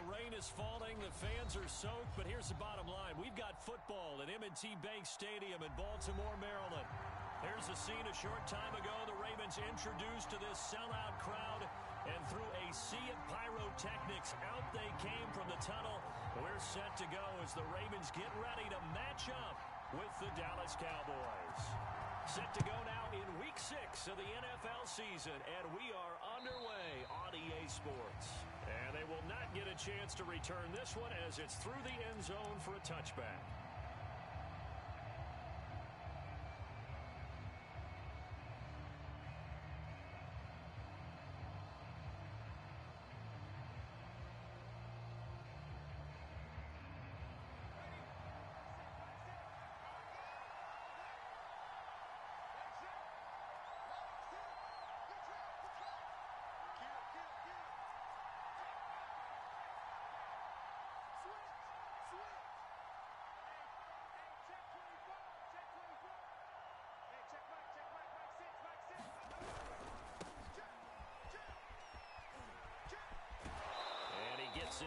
the rain is falling, the fans are soaked, but here's the bottom line. We've got football at M&T Bank Stadium in Baltimore, Maryland. Here's a scene a short time ago. The Ravens introduced to this sellout crowd, and through a sea of pyrotechnics, out they came from the tunnel. We're set to go as the Ravens get ready to match up with the Dallas Cowboys. Set to go now in Week 6 of the NFL season, and we are underway on EA Sports. And they will not get a chance to return this one as it's through the end zone for a touchback.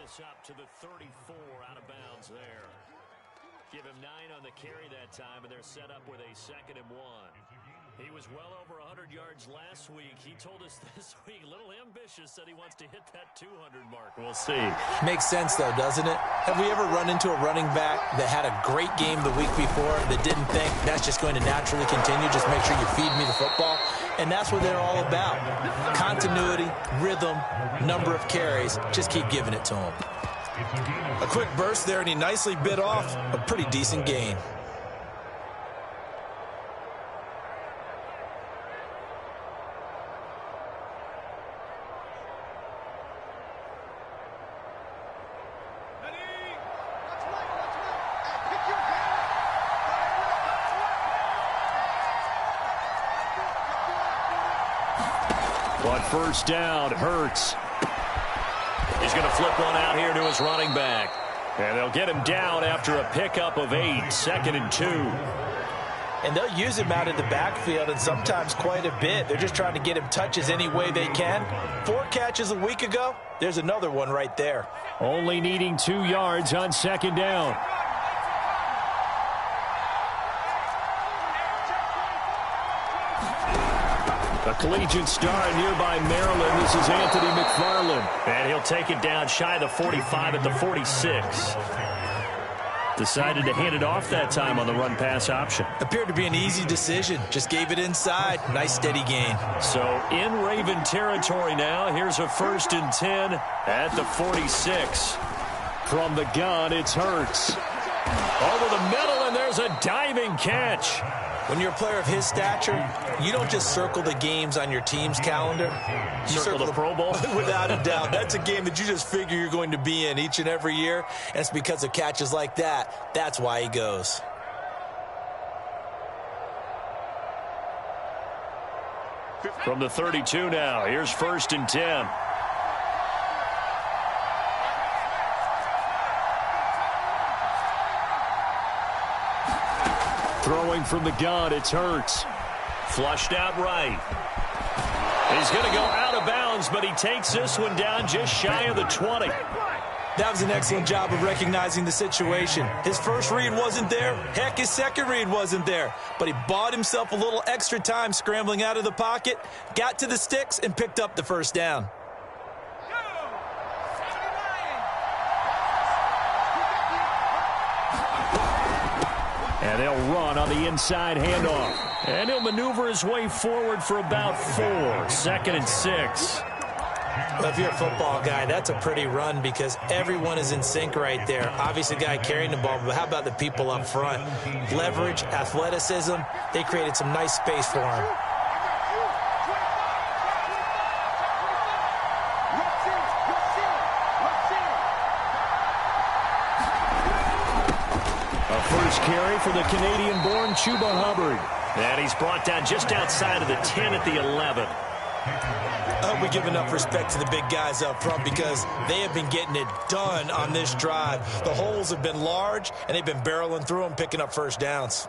This up to the 34 out of bounds there. Give him 9 on the carry that time, and they're set up with a 2nd and 1. He was well over 100 yards last week. He told us this week, a little ambitious, that he wants to hit that 200 mark. We'll see. Makes sense, though, doesn't it? Have we ever run into a running back that had a great game the week before that didn't think that's just going to naturally continue? Just make sure you feed me the football. And that's what they're all about. Continuity, rhythm, number of carries. Just keep giving it to him. A quick burst there, and he nicely bit off a pretty decent gain. On first down, Hurts. He's going to flip one out here to his running back. And they'll get him down after a pickup of 8, 2nd and 2. And they'll use him out in the backfield, and sometimes quite a bit. They're just trying to get him touches any way they can. 4 catches a week ago. There's another one right there. Only needing 2 yards on 2nd down. A collegiate star in nearby Maryland. This is Anthony McFarland. And he'll take it down shy of the 45 at the 46. Decided to hand it off that time on the run-pass option. Appeared to be an easy decision. Just gave it inside. Nice steady gain. So in Raven territory now. Here's a 1st and 10 at the 46. From the gun, it's Hurts. Over the middle, and there's a diving catch. When you're a player of his stature, you don't just circle the games on your team's calendar. You circle the Pro Bowl? Without a doubt. That's a game that you just figure you're going to be in each and every year, and it's because of catches like that. That's why he goes. From the 32 now, here's 1st and 10. Throwing from the gun, it's Hurts. Flushed out right. He's going to go out of bounds, but he takes this one down just shy of the 20. That was an excellent job of recognizing the situation. His first read wasn't there. Heck, his second read wasn't there. But he bought himself a little extra time scrambling out of the pocket, got to the sticks, and picked up the 1st down. And they'll run on the inside handoff. And he'll maneuver his way forward for about 4. 2nd and 6. Well, if you're a football guy, that's a pretty run because everyone is in sync right there. Obviously, the guy carrying the ball, but how about the people up front? Leverage, athleticism, they created some nice space for him. First carry for the Canadian-born Chuba Hubbard. And he's brought down just outside of the 10 at the 11. I hope we give enough respect to the big guys up front because they have been getting it done on this drive. The holes have been large, and they've been barreling through them, picking up 1st downs.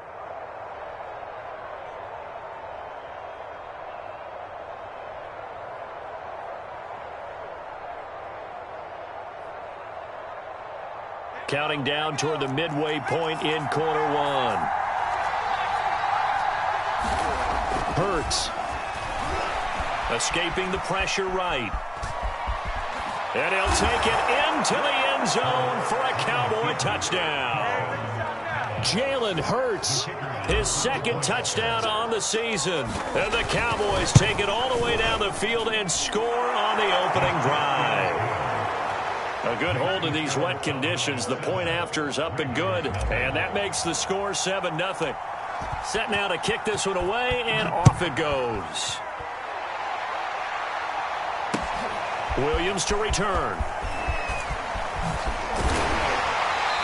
Counting down toward the midway point in quarter one. Hurts. Escaping the pressure right. And he'll take it into the end zone for a Cowboy touchdown. Jalen Hurts, his second touchdown on the season. And the Cowboys take it all the way down the field and score on the opening drive. A good hold of these wet conditions. The point after is up and good. And that makes the score 7-0. Set now to kick this one away, and off it goes. Williams to return.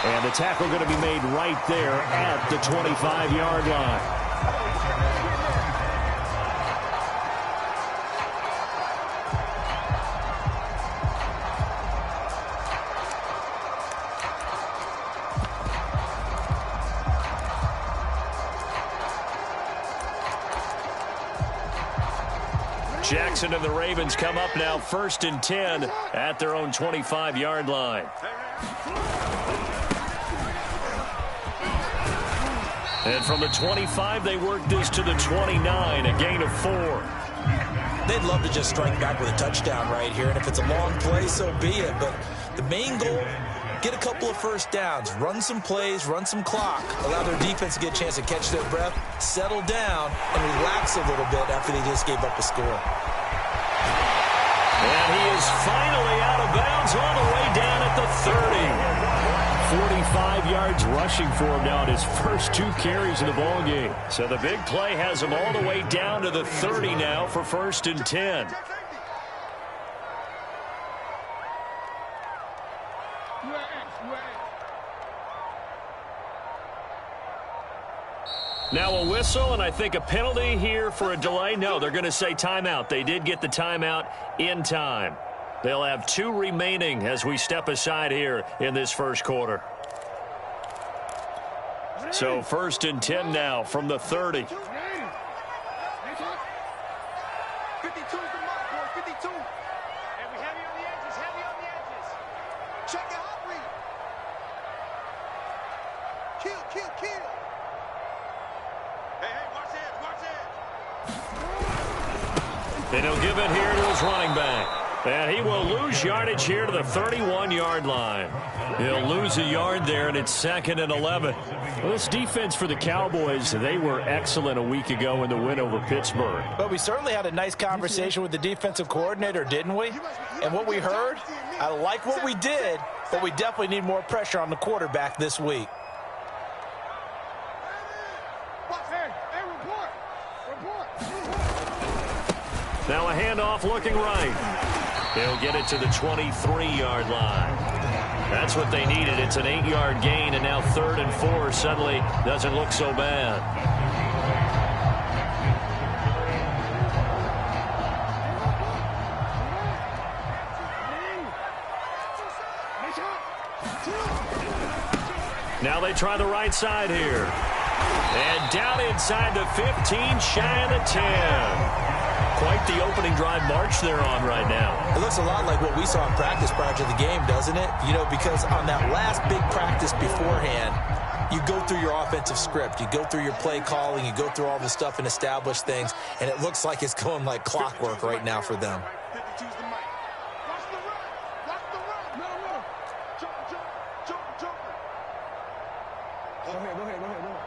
And the tackle going to be made right there at the 25-yard line. Jackson and the Ravens come up now 1st and 10 at their own 25-yard line. And from the 25, they work this to the 29, a gain of 4. They'd love to just strike back with a touchdown right here, and if it's a long play, so be it. But the main goal, get a couple of first downs, run some plays, run some clock, allow their defense to get a chance to catch their breath, settle down, and relax a little bit after they just gave up a score. And he is finally out of bounds all the way down at the 30. 45 yards rushing for him now in his first 2 carries of the ballgame. So the big play has him all the way down to the 30 now for 1st and 10. Now a whistle, and I think a penalty here for a delay. No, they're going to say timeout. They did get the timeout in time. They'll have 2 remaining as we step aside here in this first quarter. So 1st and 10 now from the 30. 52's the mark, boy. 52. And we heavy on the edges, heavy on the edges. Check your hot read. Kill, kill, kill. Hey, watch this, watch this. And he'll give it here to his running back. And he will lose yardage here to the 31-yard line. He'll lose a yard there, and it's 2nd and 11. Well, this defense for the Cowboys, they were excellent a week ago in the win over Pittsburgh. But we certainly had a nice conversation with the defensive coordinator, didn't we? And what we heard, I like what we did, but we definitely need more pressure on the quarterback this week. Now a handoff looking right. He'll get it to the 23-yard line. That's what they needed. It's an 8-yard gain, and now 3rd and 4 suddenly doesn't look so bad. Now they try the right side here. And down inside the 15, shy of the 10. Quite the opening drive march they're on right now. It looks a lot like what we saw in practice prior to the game, doesn't it? You know, because on that last big practice beforehand, you go through your offensive script. You go through your play calling. You go through all the stuff and establish things. And it looks like it's going like clockwork right now for them. 52's the mic. Watch the run. Watch the run. No, no. Jump, jump, jump, jump. Go ahead, go ahead, go ahead, go ahead.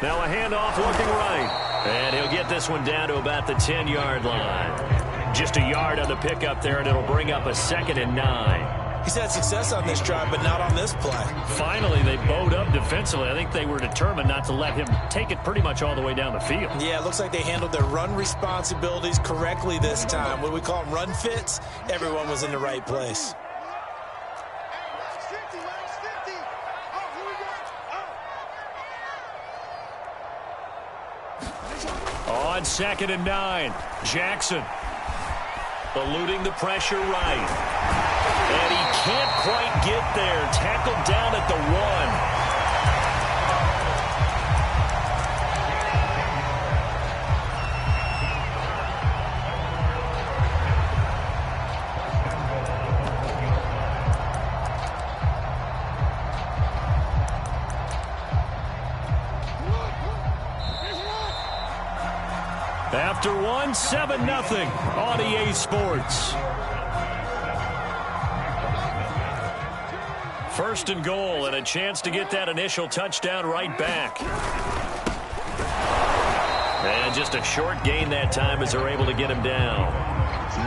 Now a handoff looking right. And he'll get this one down to about the 10-yard line. Just a yard on the pickup there, and it'll bring up a 2nd and 9. He's had success on this drive, but not on this play. Finally, they bowed up defensively. I think they were determined not to let him take it pretty much all the way down the field. Yeah, it looks like they handled their run responsibilities correctly this time. What do we call them, run fits? Everyone was in the right place. On 2nd and 9, Jackson eluding the pressure right. And he can't quite get there. Tackled down at the 1. after one, 7-0 on EA Sports. First and goal, and a chance to get that initial touchdown right back. And just a short gain that time as they're able to get him down.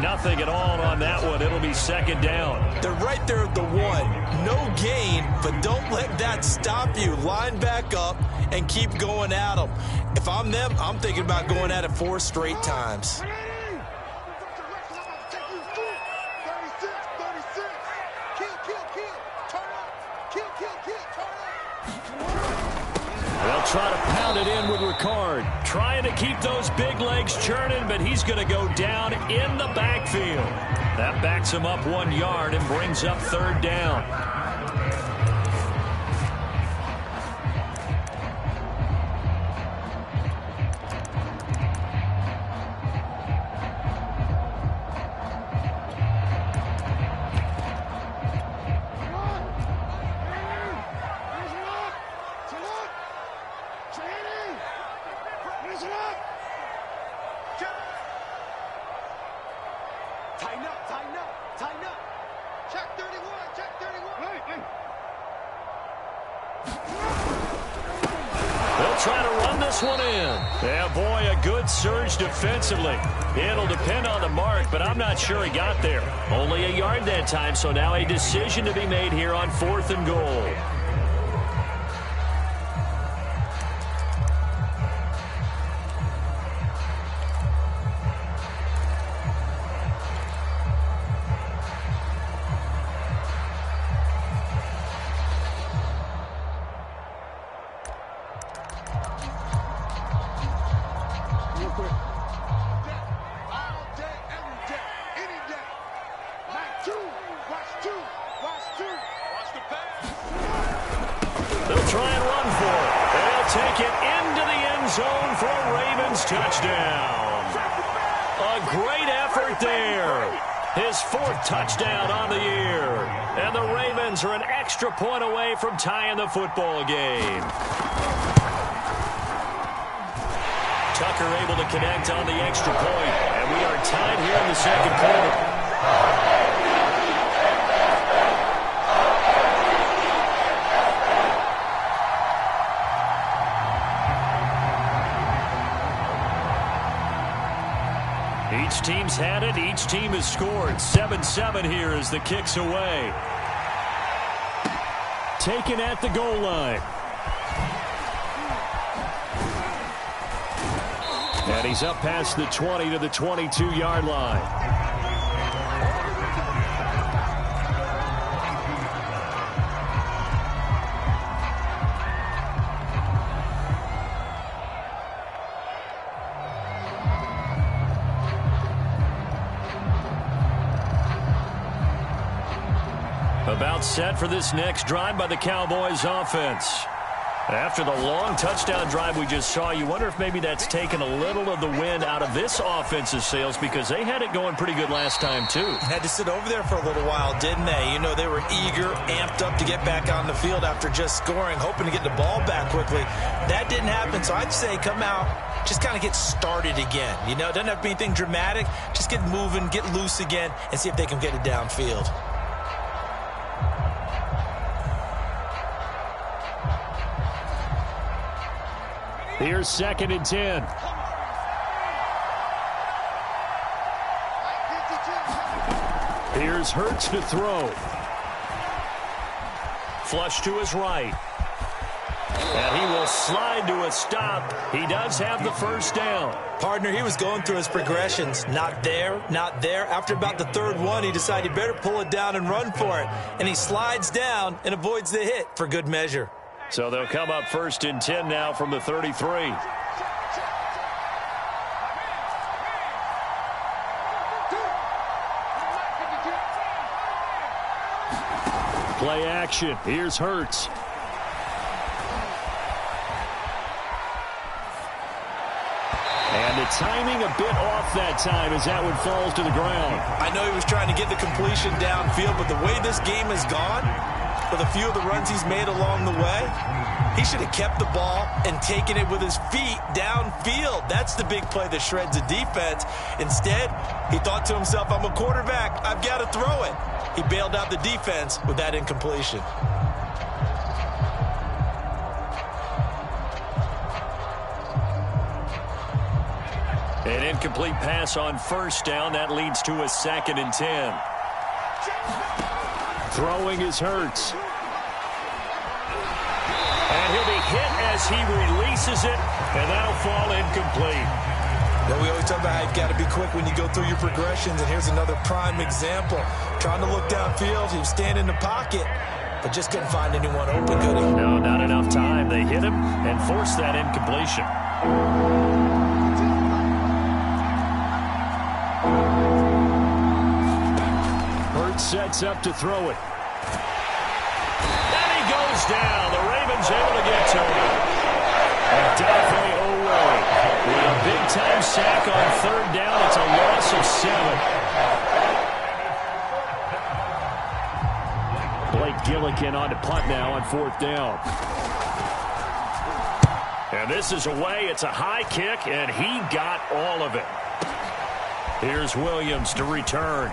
Nothing at all on that one. It'll be second down. They're right there at the one. No gain, but don't let that stop you. Line back up and keep going at them. If I'm them, I'm thinking about going at it 4 straight times. They'll try to pound it in with Ricard. Trying to keep those big legs churning, but he's going to go down in the backfield. That backs him up 1 yard and brings up third down. Surge defensively. It'll depend on the mark, but I'm not sure he got there. Only a yard that time, so now a decision to be made here on 4th and goal. Touchdown on the year. And the Ravens are an extra point away from tying the football game. Tucker able to connect on the extra point. And we are tied here in the second quarter. Each team's had it. Each team has scored. 7-7 here as the kick's away. Taken at the goal line. And he's up past the 20 to the 22-yard line. About set for this next drive by the Cowboys offense. After the long touchdown drive we just saw, you wonder if maybe that's taken a little of the wind out of this offense's sails because they had it going pretty good last time too. Had to sit over there for a little while, didn't they? You know, they were eager, amped up to get back on the field after just scoring, hoping to get the ball back quickly. That didn't happen, so I'd say come out, just kind of get started again. You know, it doesn't have to be anything dramatic. Just get moving, get loose again, and see if they can get it downfield. Here's 2nd and 10. Here's Hurts to throw. Flush to his right. And he will slide to a stop. He does have the first down. Partner, he was going through his progressions. Not there, not there. After about the 3rd one, he decided he better pull it down and run for it. And he slides down and avoids the hit for good measure. So they'll come up 1st and 10 now from the 33. Play action. Here's Hurts. And the timing a bit off that time as that one falls to the ground. I know he was trying to get the completion downfield, but the way this game has gone, with a few of the runs he's made along the way. He should have kept the ball and taken it with his feet downfield. That's the big play that shreds a defense. Instead, he thought to himself, I'm a quarterback. I've got to throw it. He bailed out the defense with that incompletion. An incomplete pass on first down. That leads to a 2nd and 10. Throwing is Hurts. And he'll be hit as he releases it, and that'll fall incomplete. Well, we always talk about how you've got to be quick when you go through your progressions, and here's another prime example. Trying to look downfield, he was standing in the pocket, but just couldn't find anyone open, could he? No, not enough time. They hit him and forced that incompletion. Hurts sets up to throw it. And he goes down. The Ravens able to get to him. And definitely away. With a big-time sack on 3rd down, it's a loss of 7. Blake Gillikin on to punt now on 4th down. And this is away. It's a high kick, and he got all of it. Here's Williams to return.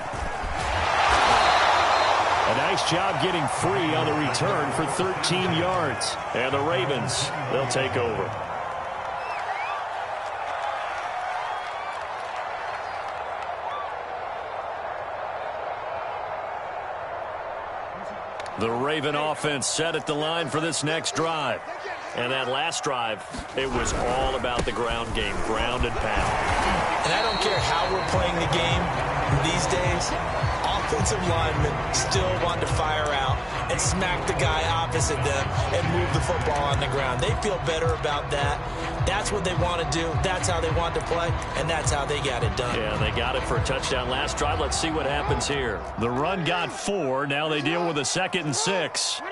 A nice job getting free on the return for 13 yards. And the Ravens, they'll take over. The Raven offense set at the line for this next drive. And that last drive, it was all about the ground game, ground and pound. And I don't care how we're playing the game these days, offensive linemen still want to fire out and smack the guy opposite them and move the football on the ground. They feel better about that. That's what they want to do. That's how they want to play, and that's how they got it done. Yeah, they got it for a touchdown last drive. Let's see what happens here. The run got 4. Now they deal with a 2nd and 6.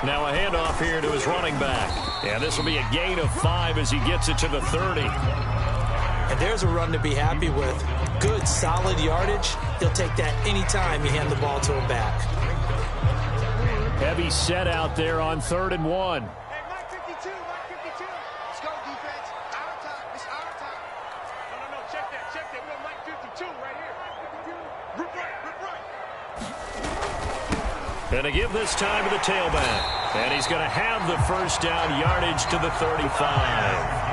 Now a handoff here to his running back. And this will be a gain of 5 as he gets it to the 30. And there's a run to be happy with. Good, solid yardage. He'll take that anytime you hand the ball to a back. Heavy set out there on 3rd and 1. Hey, Mike 52, Mike 52. Let's go, defense. Our time. It's our time. No, check that. We got Mike 52 right here. Rip right. And to give this time to the tailback. And he's going to have the first down, yardage to the 35.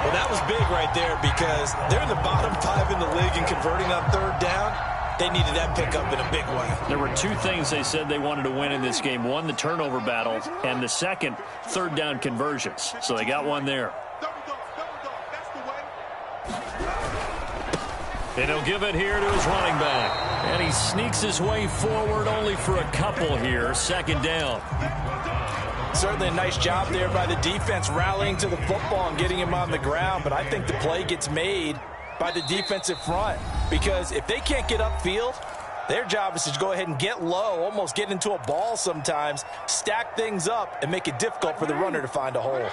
Well, that was big right there because they're in the bottom 5 in the league and converting on 3rd down. They needed that pickup in a big way. There were 2 things they said they wanted to win in this game. One, the turnover battle, and the second, 3rd down conversions. So they got one there. Double dog. That's the way. And he'll give it here to his running back. And he sneaks his way forward only for a couple here. 2nd down. Certainly a nice job there by the defense rallying to the football and getting him on the ground. But I think the play gets made by the defensive front because if they can't get upfield, their job is to go ahead and get low, almost get into a ball sometimes, stack things up, and make it difficult for the runner to find a hole.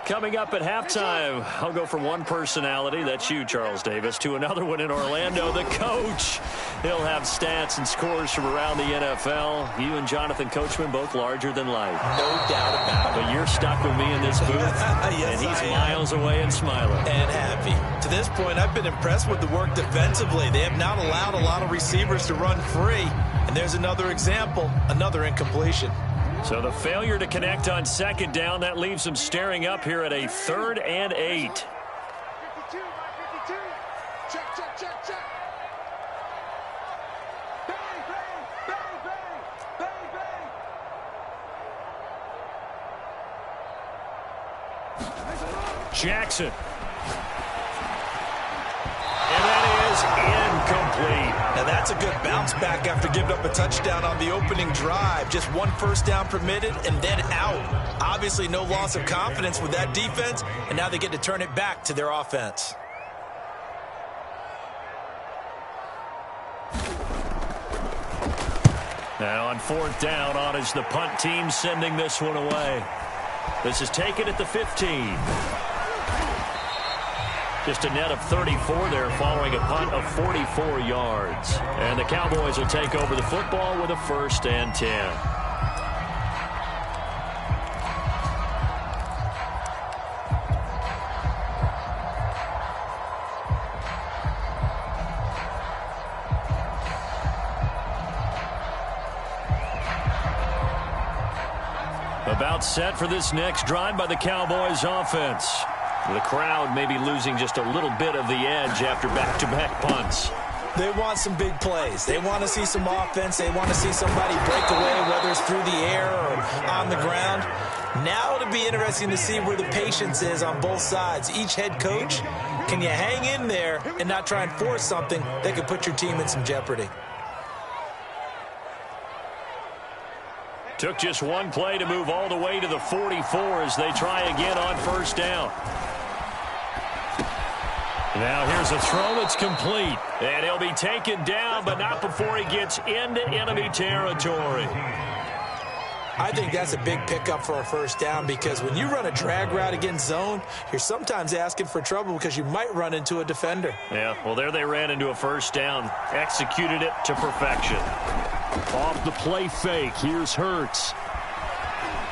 Coming up at halftime, I'll go from one personality, that's you, Charles Davis, to another one in Orlando, the coach. He'll have stats and scores from around the NFL. You and Jonathan Coachman, both larger than life. No doubt about it. But you're stuck with me in this booth, yes, and he's I am. miles away and smiling. And happy. To this point, I've been impressed with the work defensively. They have not allowed a lot of receivers to run free. And there's another example, another incompletion. So the failure to connect on 2nd down, that leaves them staring up here at a 3rd and 8. 52, Mike 52. Check. Bang. Jackson. And that is incomplete. Now that's a good bounce back after giving up a touchdown on the opening drive. Just 1 first down permitted and then out. Obviously no loss of confidence with that defense, and now they get to turn it back to their offense. Now on 4th down, on is the punt team sending this one away. This is taken at the 15. Just a net of 34 there following a punt of 44 yards. And the Cowboys will take over the football with a 1st and 10. About set for this next drive by the Cowboys offense. The crowd may be losing just a little bit of the edge after back-to-back punts. They want some big plays. They want to see some offense. They want to see somebody break away, whether it's through the air or on the ground. Now it'll be interesting to see where the patience is on both sides. Each head coach, can you hang in there and not try and force something that could put your team in some jeopardy? Took just one play to move all the way to the 44 as they try again on 1st down. Now here's a throw that's complete. And he'll be taken down, but not before he gets into enemy territory. I think that's a big pickup for a 1st down because when you run a drag route against zone, you're sometimes asking for trouble because you might run into a defender. Yeah, well, there they ran into a 1st down. Executed it to perfection. Off the play fake, here's Hurts.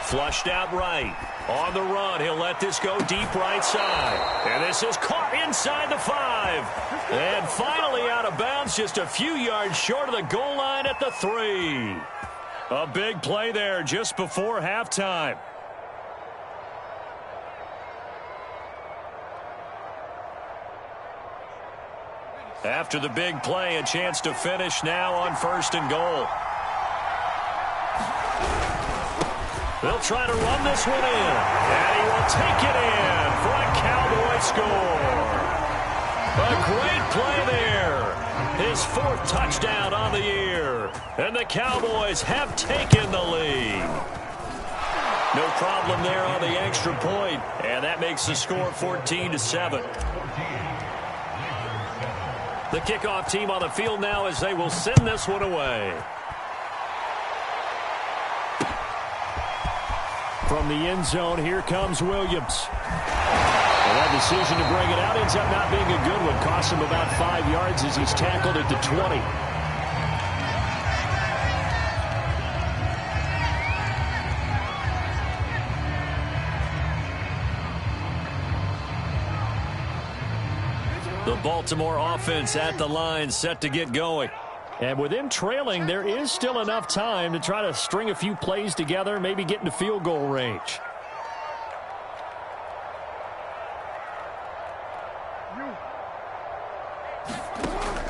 Flushed out right. On the run, he'll let this go deep right side. And this is caught inside the 5. And finally out of bounds, just a few yards short of the goal line at the 3. A big play there just before halftime. After the big play, a chance to finish now on 1st and goal. They'll try to run this one in. And he will take it in for a Cowboy score. A great play there. His 4th touchdown on the year. And the Cowboys have taken the lead. No problem there on the extra point. And that makes the score 14-7. The kickoff team on the field now as they will send this one away. From the end zone, here comes Williams. And that decision to bring it out ends up not being a good one. Costs him about 5 yards as he's tackled at the 20. The Baltimore offense at the line, set to get going. And with them trailing, there is still enough time to try to string a few plays together, maybe get into field goal range.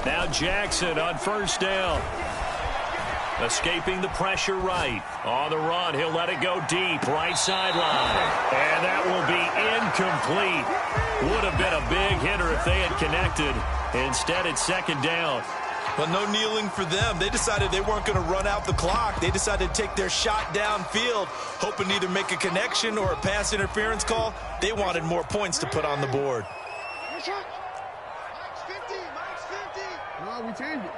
Now Jackson on 1st down. Escaping the pressure right. On the run, he'll let it go deep, right sideline. And that will be incomplete. Would have been a big hitter if they had connected. Instead, it's 2nd down. Well, no kneeling for them. They decided they weren't going to run out the clock. They decided to take their shot downfield, hoping to either make a connection or a pass interference call. They wanted more points to put on the board. Mike's 50. Mike's 50. No, we changed it.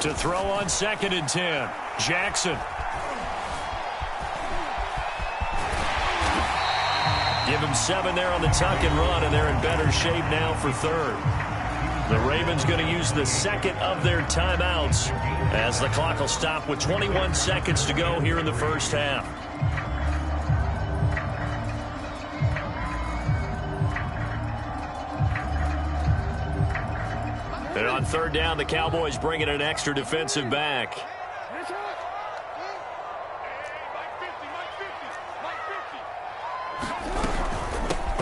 To throw on 2nd and 10. Jackson. Give him 7 there on the tuck and run, and they're in better shape now for 3rd. The Ravens going to use the 2nd of their timeouts as the clock will stop with 21 seconds to go here in the 1st half. And on 3rd down, the Cowboys bring in an extra defensive back.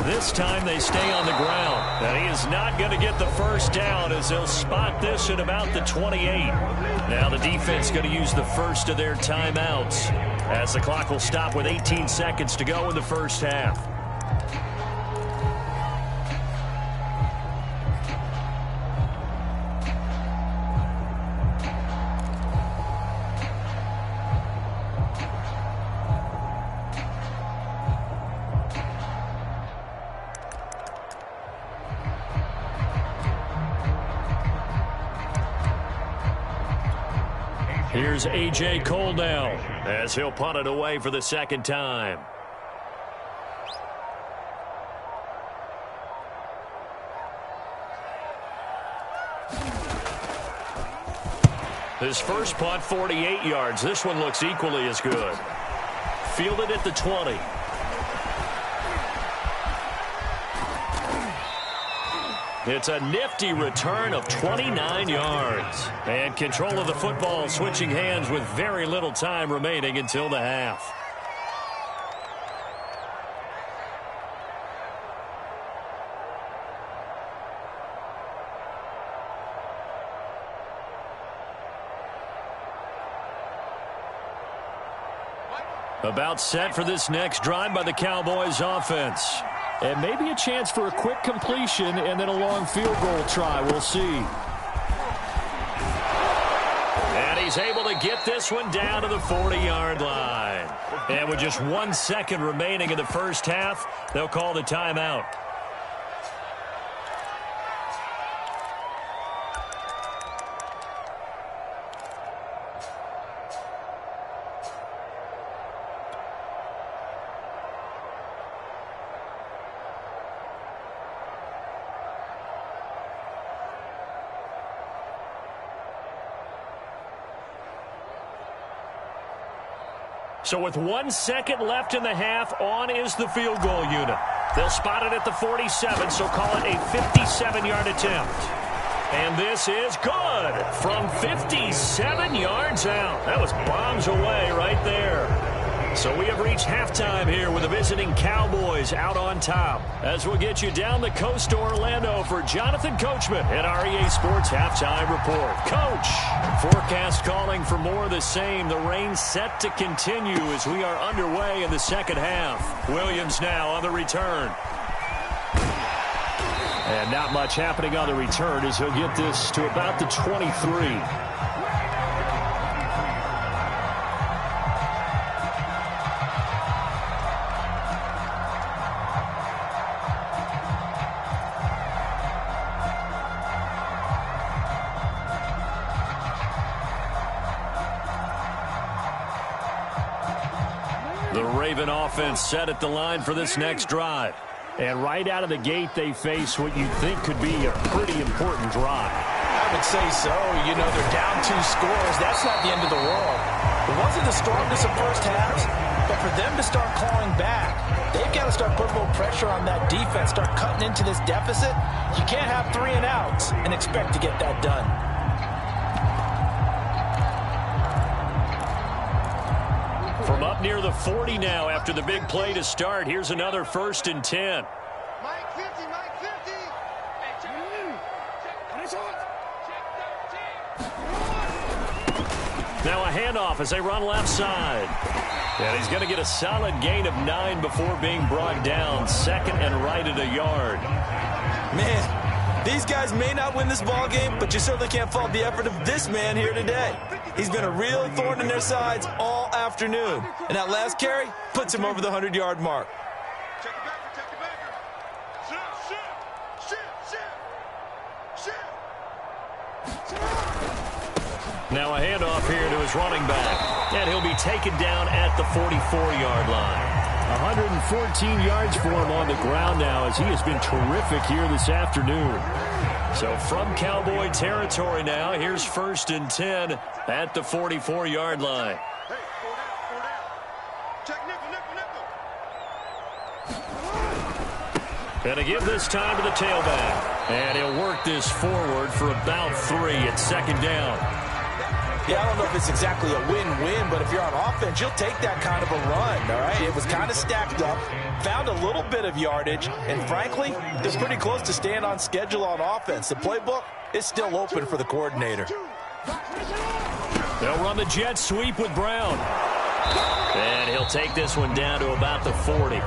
This time they stay on the ground. And he is not going to get the 1st down as they'll spot this at about the 28. Now the defense going to use the 1st of their timeouts as the clock will stop with 18 seconds to go in the 1st half. Here's A.J. Cole now as he'll punt it away for the second time. His first punt, 48 yards. This one looks equally as good. Fielded at the 20. It's a nifty return of 29 yards. And control of the football switching hands with very little time remaining until the half. About set for this next drive by the Cowboys offense. And maybe a chance for a quick completion and then a long field goal try. We'll see. And he's able to get this one down to the 40-yard line. And with just 1 second remaining in the first half, they'll call the timeout. So with 1 second left in the half, on is the field goal unit. They'll spot it at the 47, so call it a 57-yard attempt. And this is good from 57 yards out. That was bombs away right there. So we have reached halftime here with the visiting Cowboys out on top. As we'll get you down the coast to Orlando for Jonathan Coachman at our EA Sports Halftime Report. Coach, forecast calling for more of the same. The rain set to continue as we are underway in the second half. Williams now on the return. And not much happening on the return as he'll get this to about the 23. The Raven offense set at the line for this next drive. And right out of the gate, they face what you'd think could be a pretty important drive. I would say so. You know, they're down 2 scores. That's not the end of the world. It wasn't the strongest of first halves, but for them to start clawing back, they've got to start putting a little pressure on that defense, start cutting into this deficit. You can't have 3 and outs and expect to get that done. From up near the 40 now after the big play to start. Here's another 1st and 10. Mike 50, Mike 50. Now a handoff as they run left side. And he's going to get a solid gain of 9 before being brought down. Second and right at a yard. Man, these guys may not win this ball game, but you certainly can't fault the effort of this man here today. He's been a real thorn in their sides all afternoon. And that last carry puts him over the 100-yard mark. Check it back, check it back. Shit. Now a handoff here to his running back. And he'll be taken down at the 44-yard line. 114 yards for him on the ground now as he has been terrific here this afternoon. So from Cowboy territory now, here's 1st and 10 at the 44-yard line. Hey, 4 down. Check nickel. And to give this time to the tailback. And he'll work this forward for about 3 at second down. Yeah, I don't know if it's exactly a win-win, but if you're on offense, you'll take that kind of a run, all right? It was kind of stacked up, found a little bit of yardage, and frankly, they're pretty close to staying on schedule on offense. The playbook is still open for the coordinator. They'll run the jet sweep with Brown. And he'll take this one down to about the 40.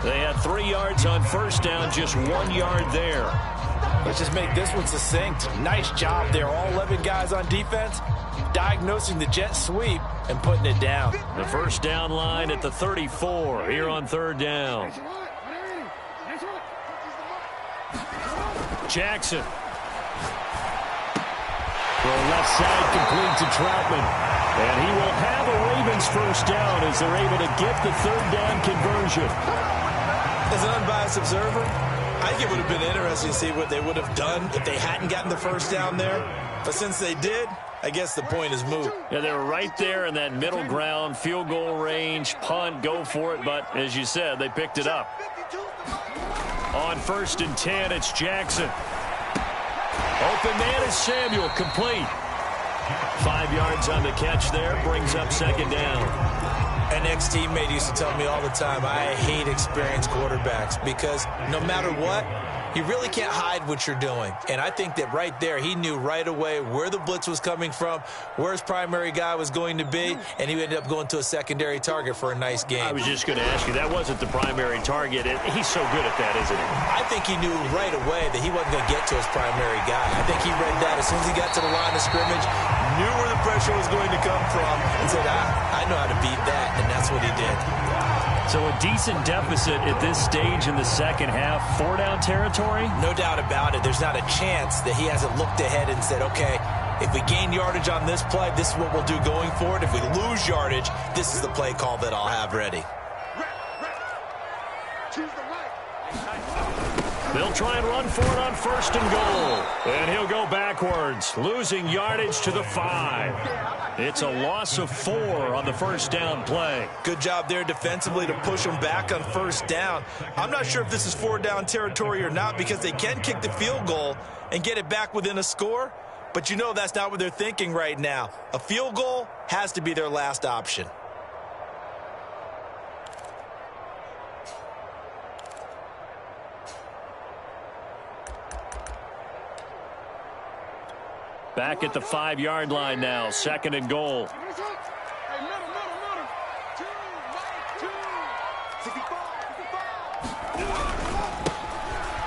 They had 3 yards on first down, just 1 yard there. Let's just make this one succinct. Nice job there, all 11 guys on defense, diagnosing the jet sweep and putting it down. The first down line at the 34 here on 3rd down. Jackson. Throw left side complete to Troutman. And he will have a Ravens first down as they're able to get the third down conversion. As an unbiased observer, I think it would have been interesting to see what they would have done if they hadn't gotten the first down there. But since they did, I guess the point is moot. Yeah, they were right there in that middle ground, field goal range, punt, go for it. But as you said, they picked it up. On 1st and 10, it's Jackson. Open man is Samuel, complete. 5 yards on the catch there, brings up second down. An ex-teammate used to tell me all the time, I hate experienced quarterbacks because no matter what, you really can't hide what you're doing. And I think that right there, he knew right away where the blitz was coming from, where his primary guy was going to be, and he ended up going to a secondary target for a nice game. I was just going to ask you, that wasn't the primary target. He's so good at that, isn't he? I think he knew right away that he wasn't going to get to his primary guy. I think he read that as soon as he got to the line of scrimmage, knew where the pressure was going to come from, and said, I know how to beat that, and that's what he did. So a decent deficit at this stage in the second half. 4-down territory? No doubt about it. There's not a chance that he hasn't looked ahead and said, okay, if we gain yardage on this play, this is what we'll do going forward. If we lose yardage, this is the play call that I'll have ready. They'll try and run for it on 1st and goal. And he'll go backwards, losing yardage to the 5. It's a loss of 4 on the first down play. Good job there defensively to push them back on 1st down. I'm not sure if this is 4-down territory or not because they can kick the field goal and get it back within a score. But you know that's not what they're thinking right now. A field goal has to be their last option. Back at the 5-yard line now, 2nd and goal.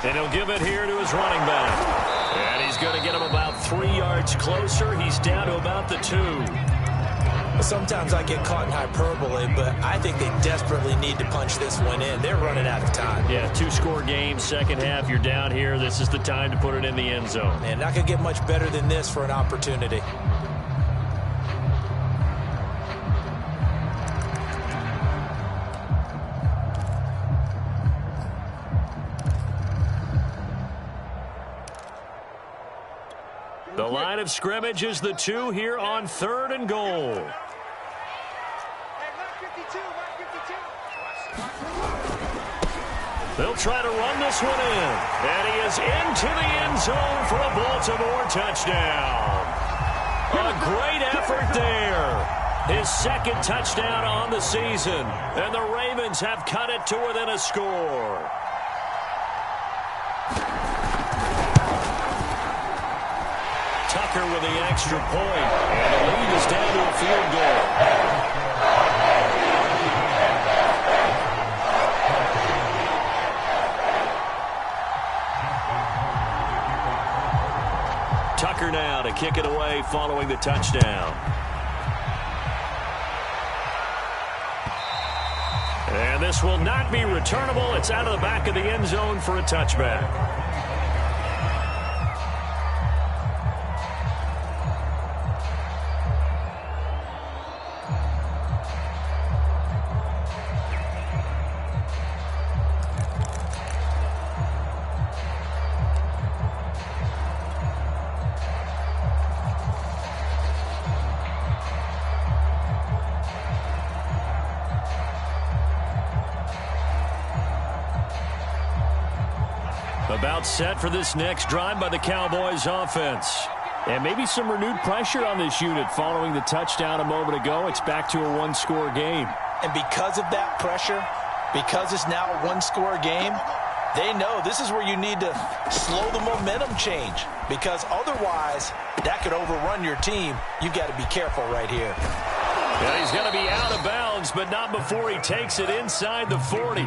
And he'll give it here to his running back. And he's going to get him about 3 yards closer. He's down to about the 2. Sometimes I get caught in hyperbole, but I think they desperately need to punch this one in. They're running out of time. Yeah, 2-score game, second half. You're down here. This is the time to put it in the end zone. And not going to get much better than this for an opportunity. The line of scrimmage is the 2 here on 3rd and goal. They'll try to run this one in. And he is into the end zone for a Baltimore touchdown. A great effort there. His 2nd touchdown on the season. And the Ravens have cut it to within a score. Tucker with the extra point. And the lead is down to a field goal. Tucker now to kick it away following the touchdown. And this will not be returnable. It's out of the back of the end zone for a touchback. About set for this next drive by the Cowboys offense. And maybe some renewed pressure on this unit following the touchdown a moment ago. It's back to a 1-score game. And because of that pressure, because it's now a 1-score game, they know this is where you need to slow the momentum change. Because otherwise, that could overrun your team. You've got to be careful right here. Yeah, he's going to be out of bounds, but not before he takes it inside the 40.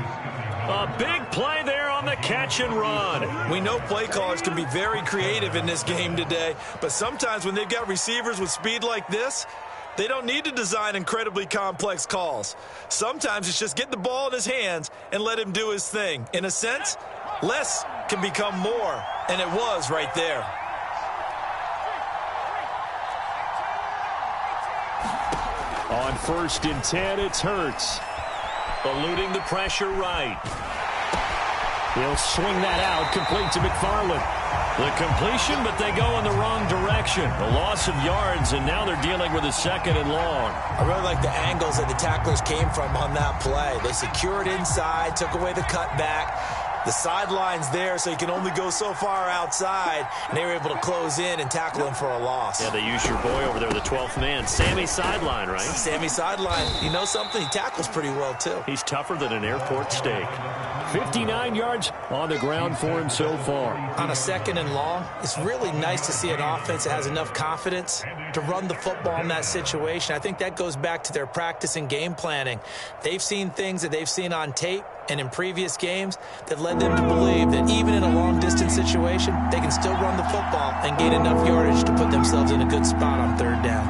A big play there on the catch and run. We know play callers can be very creative in this game today, but sometimes when they've got receivers with speed like this, they don't need to design incredibly complex calls. Sometimes it's just get the ball in his hands and let him do his thing. In a sense, less can become more, and it was right there. On 1st and 10, it's Hurts. Eluding the pressure right. He'll swing that out, complete to McFarland. The completion, but they go in the wrong direction. A loss of yards, and now they're dealing with a 2nd and long. I really like the angles that the tacklers came from on that play. They secured inside, took away the cutback. The sideline's there, so you can only go so far outside, and they were able to close in and tackle him for a loss. Yeah, they used your boy over there, the 12th man. Sammy Sideline, right? Sammy Sideline. You know something? He tackles pretty well, too. He's tougher than an airport steak. 59 yards on the ground for him so far. On a 2nd and long, it's really nice to see an offense that has enough confidence to run the football in that situation. I think that goes back to their practice and game planning. They've seen things that they've seen on tape and in previous games that led them to believe that even in a long-distance situation, they can still run the football and gain enough yardage to put themselves in a good spot on 3rd down.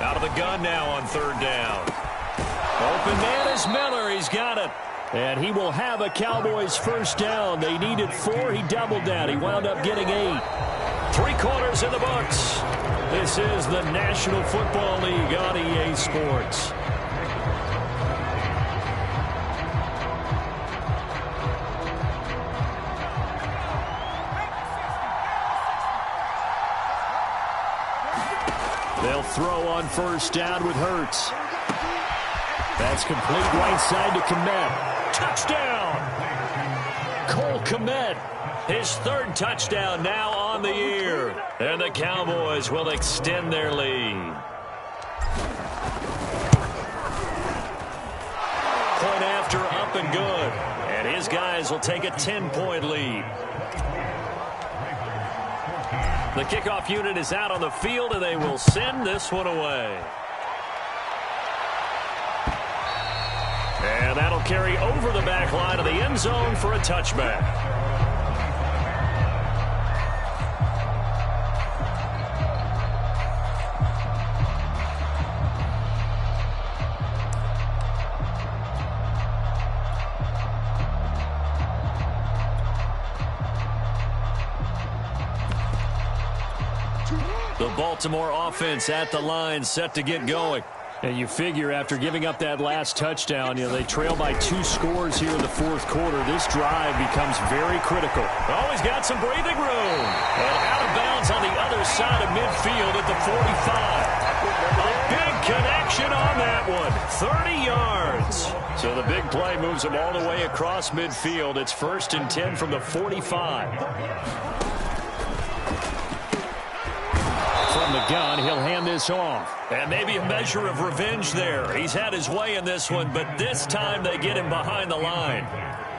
Out of the gun now on 3rd down. Open man is Miller. He's got it. And he will have a Cowboys 1st down. They needed 4. He doubled that. He wound up getting 8. 3 quarters in the books. This is the National Football League on EA Sports. They'll throw on 1st down with Hurts. That's complete right side to Kmet. Touchdown! Cole Kmet, his 3rd touchdown now on the year. And the Cowboys will extend their lead. Point after, up and good. And his guys will take a 10-point lead. The kickoff unit is out on the field, and they will send this one away. And that'll carry over the back line of the end zone for a touchback. The Baltimore offense at the line, set to get going. And you figure after giving up that last touchdown, they trail by 2 scores here in the 4th quarter. This drive becomes very critical. Oh, he's got some breathing room. And out of bounds on the other side of midfield at the 45. A big connection on that one. 30 yards. So the big play moves him all the way across midfield. It's 1st and 10 from the 45. From the gun, he'll hand this off. And maybe a measure of revenge there. He's had his way in this one, but this time they get him behind the line.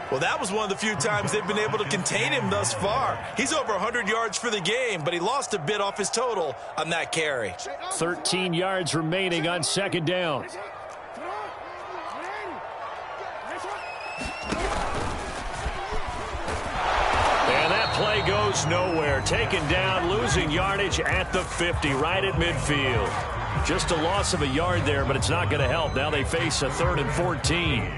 Well, that was one of the few times they've been able to contain him thus far. He's over 100 yards for the game, but he lost a bit off his total on that carry. 13 yards remaining on 2nd down. Play goes nowhere. Taken down, losing yardage at the 50, right at midfield. Just a loss of a yard there, but it's not going to help. Now they face a 3rd and 14.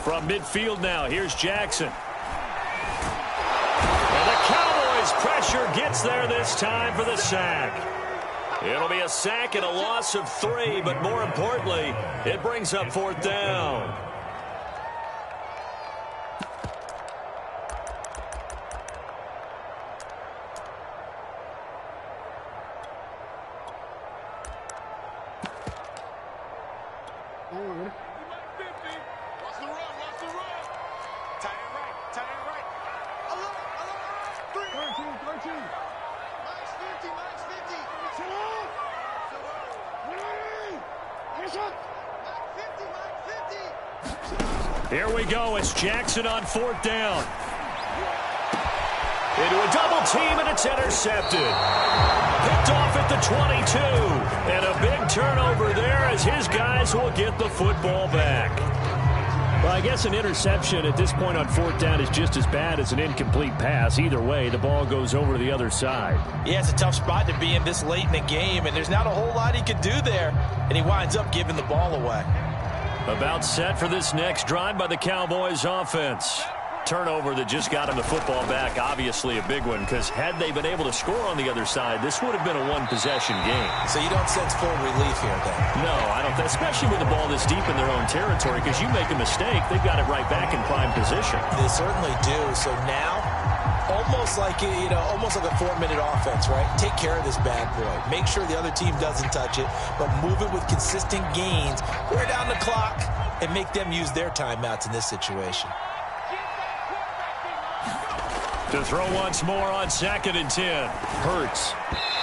From midfield now, here's Jackson. And the Cowboys pressure gets there this time for the sack. It'll be a sack and a loss of 3, but more importantly, it brings up 4th down. Here we go. It's Jackson on 4th down. Into a double team, and it's intercepted. Picked off at the 22. And a big turnover there as his guys will get the football back. Well, I guess an interception at this point on fourth down is just as bad as an incomplete pass. Either way, the ball goes over to the other side. Yeah, it's a tough spot to be in this late in the game, and there's not a whole lot he could do there. And he winds up giving the ball away. About set for this next drive by the Cowboys offense. Turnover that just got him the football back, obviously a big one, because had they been able to score on the other side, this would have been a one-possession game. So you don't sense full relief here, then? No, I don't, especially with the ball this deep in their own territory, because you make a mistake, they've got it right back in prime position. They certainly do. So now, almost like a 4-minute offense, right? Take care of this bad boy. Make sure the other team doesn't touch it, but move it with consistent gains, wear down the clock, and make them use their timeouts in this situation. To throw once more on 2nd and 10. Hurts.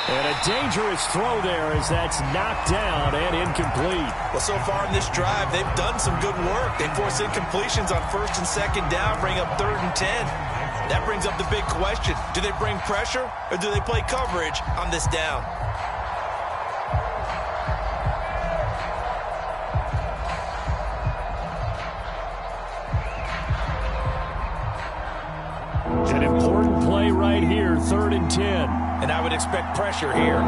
And a dangerous throw there as that's knocked down and incomplete. Well, so far in this drive, they've done some good work. They force incompletions on 1st and 2nd down, bring up 3rd and 10. That brings up the big question. Do they bring pressure or do they play coverage on this down? An important play right here, 3rd and 10. And I would expect pressure here.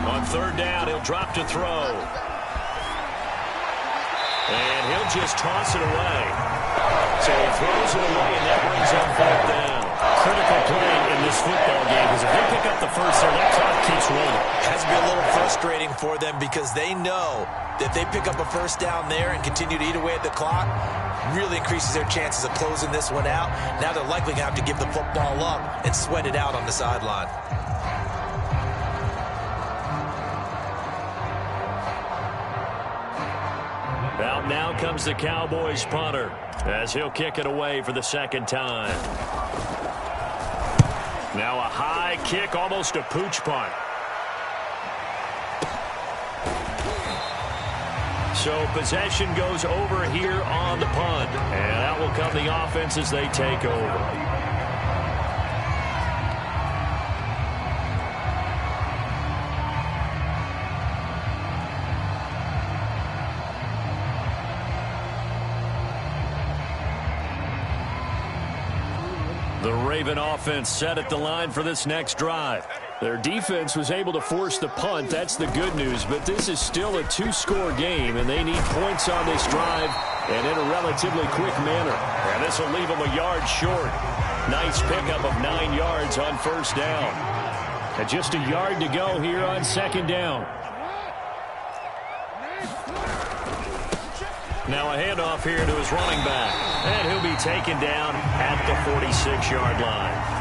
On 3rd down, he'll drop to throw. And he'll just toss it away. So he throws it away, and that brings up 4th down. Critical play in this football game, because if they pick up the first there, that clock keeps rolling. It has to be a little frustrating for them because they know that if they pick up a first down there and continue to eat away at the clock, really increases their chances of closing this one out. Now they're likely going to have to give the football up and sweat it out on the sideline. Out now comes the Cowboys punter as he'll kick it away for the 2nd time. Now a high kick, almost a pooch punt. So possession goes over here on the punt. And out will come the offense as they take over. The Raven offense set at the line for this next drive. Their defense was able to force the punt. That's the good news. But this is still a 2-score game, and they need points on this drive and in a relatively quick manner. And this will leave them a yard short. Nice pickup of 9 yards on 1st down. And just a yard to go here on 2nd down. Now a handoff here to his running back. And he'll be taken down at the 46-yard line.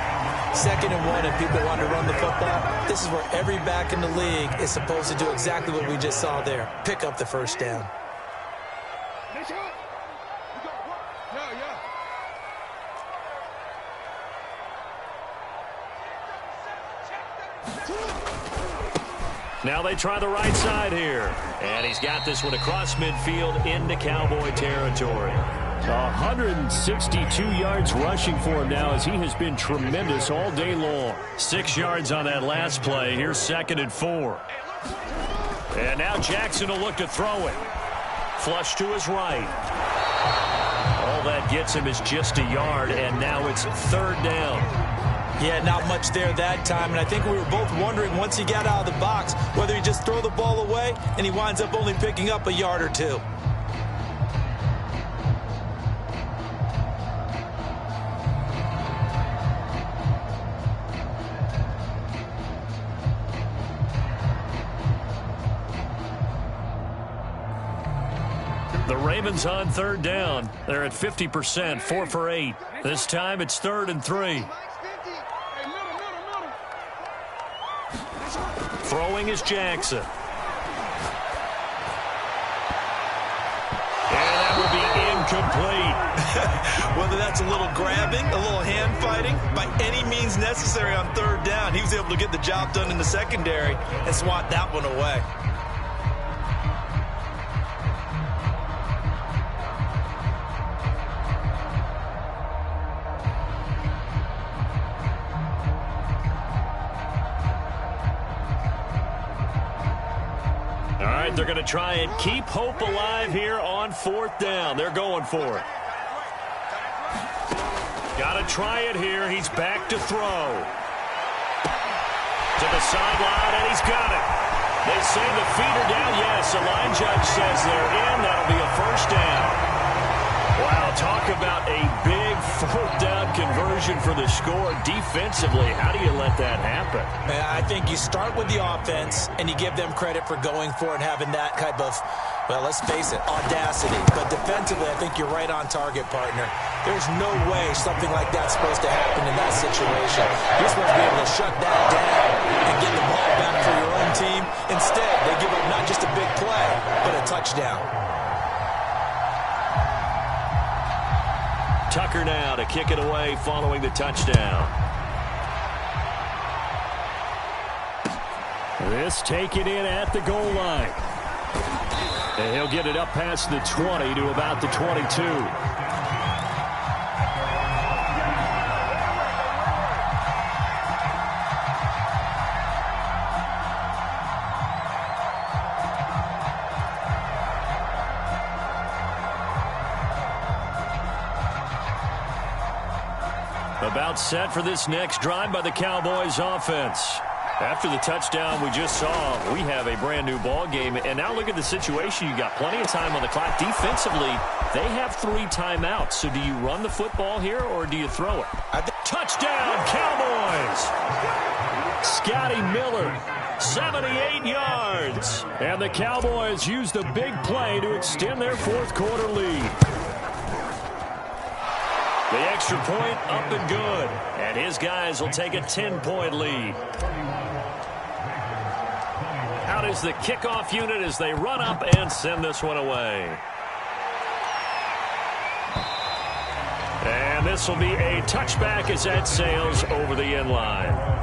2nd and 1 and people want to run the football. This is where every back in the league is supposed to do exactly what we just saw there. Pick up the first down. Now they try the right side here. And he's got this one across midfield into Cowboy territory. 162 yards rushing for him now as he has been tremendous all day long. 6 yards on that last play. Here's 2nd and 4. And now Jackson will look to throw it. Flush to his right. All that gets him is just a yard, and now it's 3rd down. Yeah, not much there that time, and I think we were both wondering once he got out of the box whether he just throw the ball away and he winds up only picking up a yard or two. The Ravens on 3rd down. They're at 50%, 4 for 8. This time it's 3rd and 3. Throwing is Jackson. And that will be incomplete. Whether that's a little grabbing, a little hand fighting, by any means necessary on 3rd down, he was able to get the job done in the secondary and swat that one away. All right, they're going to try and keep hope alive here on 4th down. They're going for it. Got to try it here. He's back to throw. To the sideline, and he's got it. They say the feet are down. Yes, the line judge says they're in. That'll be a first down. Wow, talk about a big 4th down conversion for the score defensively. How do you let that happen? Man, I think you start with the offense, and you give them credit for going for it and having that type of, well, let's face it, audacity. But defensively, I think you're right on target, partner. There's no way something like that's supposed to happen in that situation. You're supposed to be able to shut that down and get the ball back for your own team. Instead, they give up not just a big play, but a touchdown. Tucker now to kick it away following the touchdown. This taken in at the goal line. And he'll get it up past the 20 to about the 22. About set for this next drive by the Cowboys offense. After the touchdown we just saw, we have a brand new ball game. And now look at the situation. You got plenty of time on the clock. Defensively, they have 3 timeouts. So do you run the football here or do you throw it? Touchdown, Cowboys! Scotty Miller, 78 yards. And the Cowboys used a big play to extend their 4th quarter lead. The extra point up and good. And his guys will take a 10-point lead. Out is the kickoff unit as they run up and send this one away. And this will be a touchback as that sails over the end line.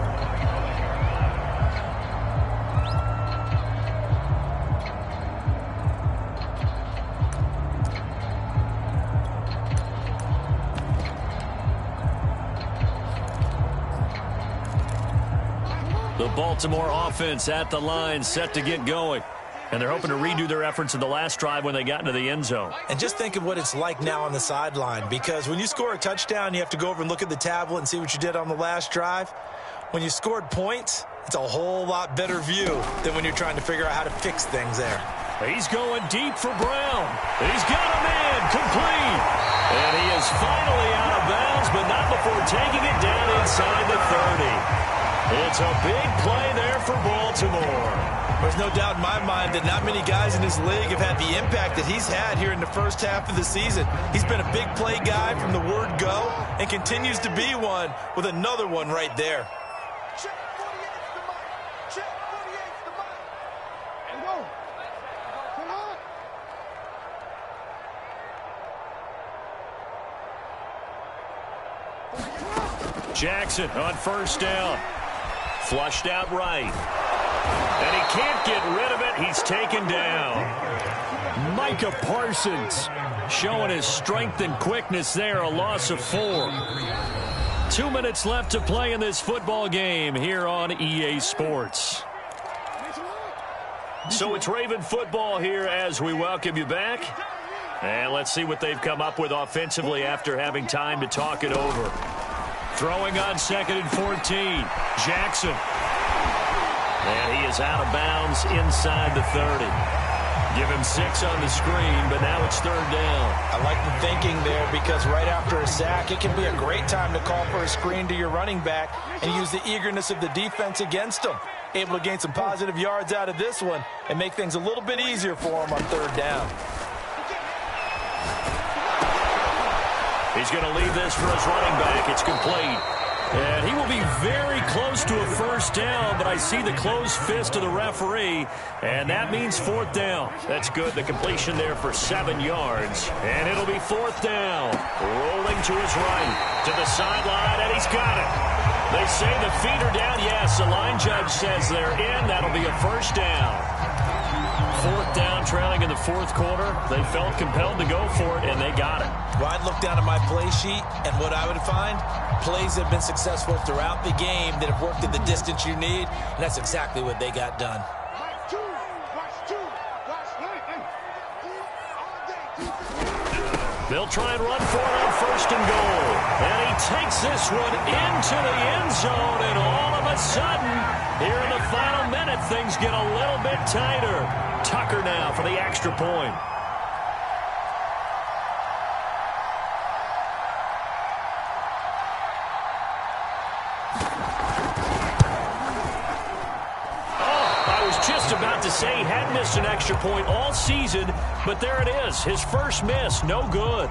The Baltimore offense at the line, set to get going. And they're hoping to redo their efforts in the last drive when they got into the end zone. And just think of what it's like now on the sideline, because when you score a touchdown, you have to go over and look at the tablet and see what you did on the last drive. When you scored points, it's a whole lot better view than when you're trying to figure out how to fix things there. He's going deep for Brown. He's got a man complete. And he is finally out of bounds, but not before taking it down inside the 30. It's a big play there for Baltimore. There's no doubt in my mind that not many guys in this league have had the impact that he's had here in the first half of the season. He's been a big play guy from the word go and continues to be one with another one right there. Check 48's the mic. Check 48's the mic. And go. Come on. Jackson on first down. Flushed out right. And he can't get rid of it. He's taken down. Micah Parsons showing his strength and quickness there. A loss of 4. 2 minutes left to play in this football game here on EA Sports. So it's Raven football here as we welcome you back. And let's see what they've come up with offensively after having time to talk it over. Throwing on 2nd and 14. Jackson. And he is out of bounds inside the 30. Give him 6 on the screen, but now it's 3rd down. I like the thinking there because right after a sack, it can be a great time to call for a screen to your running back and use the eagerness of the defense against him. Able to gain some positive yards out of this one and make things a little bit easier for him on 3rd down. He's going to leave this for his running back. It's complete. And he will be very close to a first down, but I see the closed fist of the referee, and that means 4th down. That's good. The completion there for 7 yards. And it'll be 4th down. Rolling to his right, to the sideline, and he's got it. They say the feet are down. Yes, the line judge says they're in. That'll be a first down. 4th down, trailing in the 4th quarter. They felt compelled to go for it, and they got it. Well, I'd look down at my play sheet, and what I would find, plays have been successful throughout the game that have worked at the distance you need, and that's exactly what they got done. They'll try and run for it on first and goal. And he takes this one into the end zone, and all of a sudden, here in the final minute, things get a little bit tighter. Tucker now for the extra point. Just about to say he had missed an extra point all season, but there it is. His first miss, no good.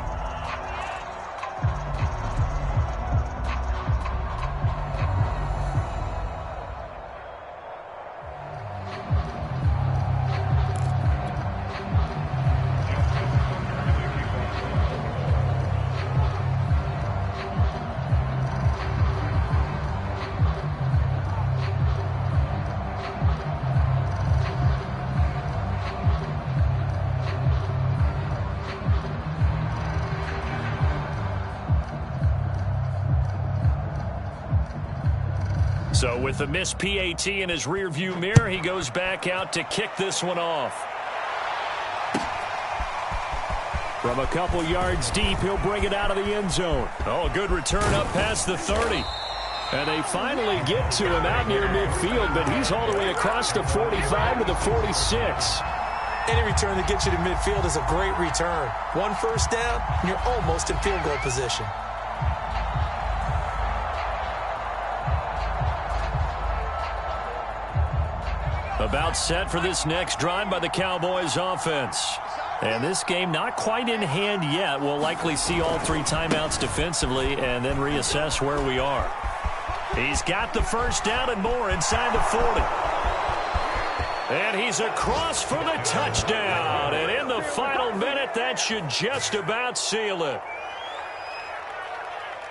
So with the missed PAT in his rearview mirror, he goes back out to kick this one off. From a couple yards deep, he'll bring it out of the end zone. Oh, good return up past the 30. And they finally get to him out near midfield, but he's all the way across the 45 to the 46. Any return that gets you to midfield is a great return. One first down, and you're almost in field goal position. About set for this next drive by the Cowboys offense. And this game not quite in hand yet. We'll likely see all three timeouts defensively and then reassess where we are. He's got the first down and more inside the 40. And he's across for the touchdown. And in the final minute, that should just about seal it.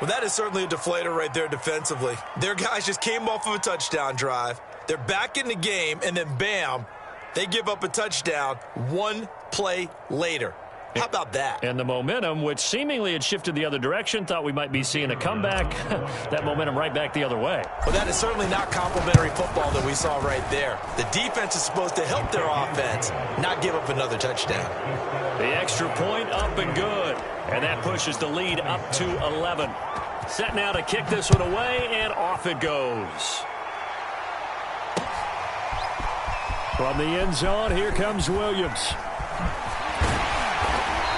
Well, that is certainly a deflator right there defensively. Their guys just came off of a touchdown drive. They're back in the game, and then bam, they give up a touchdown one play later. How about that? And the momentum, which seemingly had shifted the other direction, thought we might be seeing a comeback. That momentum right back the other way. Well, that is certainly not complimentary football that we saw right there. The defense is supposed to help their offense, not give up another touchdown. The extra point up and good. And that pushes the lead up to 11. Set now to kick this one away, and off it goes. From the end zone, here comes Williams.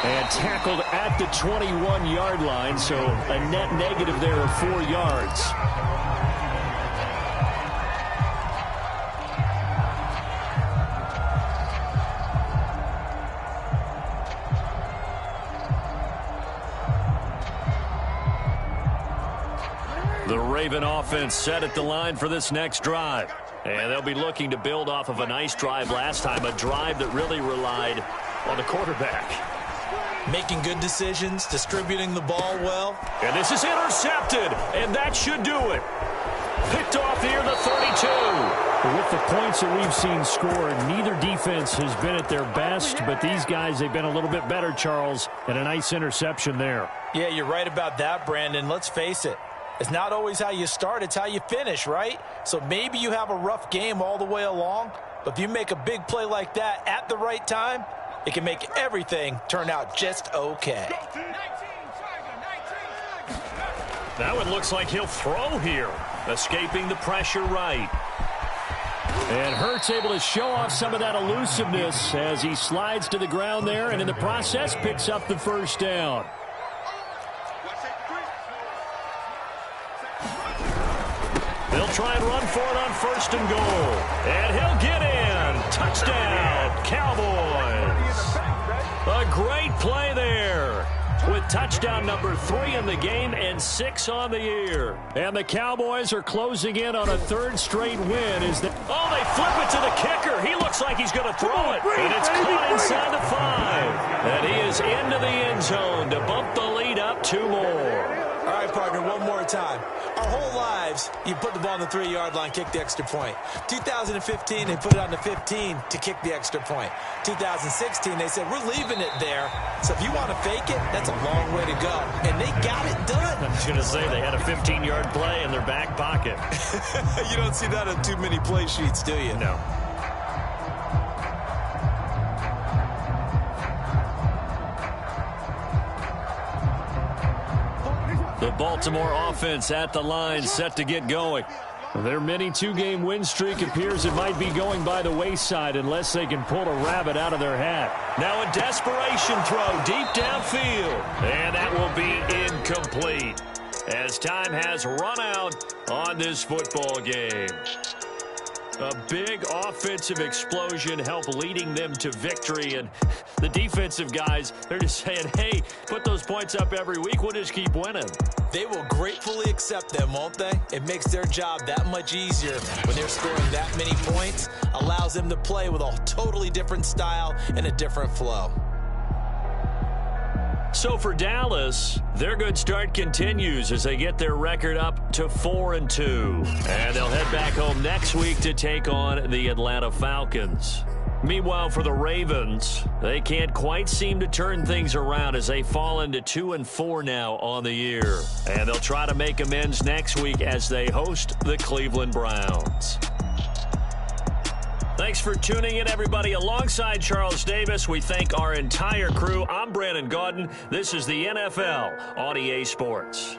And tackled at the 21-yard line, so a net negative there of 4 yards. The Raven offense set at the line for this next drive. And they'll be looking to build off of a nice drive last time, a drive that really relied on the quarterback. Making good decisions, distributing the ball well. And this is intercepted, and that should do it. Picked off here, the 32. With the points that we've seen scored, neither defense has been at their best, but these guys, they've been a little bit better, Charles, and a nice interception there. Yeah, you're right about that, Brandon. Let's face it. It's not always how you start, it's how you finish, right? So maybe you have a rough game all the way along, but if you make a big play like that at the right time, it can make everything turn out just okay. That one looks like he'll throw here, escaping the pressure right. And Hurts able to show off some of that elusiveness as he slides to the ground there, and in the process picks up the first down. They'll try and run for it on first and goal. And he'll get in. Touchdown, Cowboys. A great play there with touchdown number 3 in the game and 6 on the year. And the Cowboys are closing in on a third straight win. Oh, they flip it to the kicker. He looks like he's going to throw it. And it's caught inside the 5. And he is into the end zone to bump the lead up 2 more. All right, partner, one more time. Our whole lives, you put the ball on the 3-yard line, kick the extra point. 2015, they put it on the 15 to kick the extra point. 2016, they said, we're leaving it there. So if you want to fake it, that's a long way to go. And they got it done. I was going to say, they had a 15-yard play in their back pocket. You don't see that on too many play sheets, do you? No. The Baltimore offense at the line, set to get going. Their mini two-game win streak appears it might be going by the wayside unless they can pull a rabbit out of their hat. Now a desperation throw deep downfield. And that will be incomplete as time has run out on this football game. A big offensive explosion helped leading them to victory. And the defensive guys, they're just saying, hey, put those points up every week. We'll just keep winning. They will gratefully accept them, won't they? It makes their job that much easier when they're scoring that many points. Allows them to play with a totally different style and a different flow. So for Dallas, their good start continues as they get their record up to 4-2. And they'll head back home next week to take on the Atlanta Falcons. Meanwhile, for the Ravens, they can't quite seem to turn things around as they fall into 2-4 now on the year. And they'll try to make amends next week as they host the Cleveland Browns. Thanks for tuning in, everybody. Alongside Charles Davis, we thank our entire crew. I'm Brandon Gaudin. This is the NFL on EA Sports.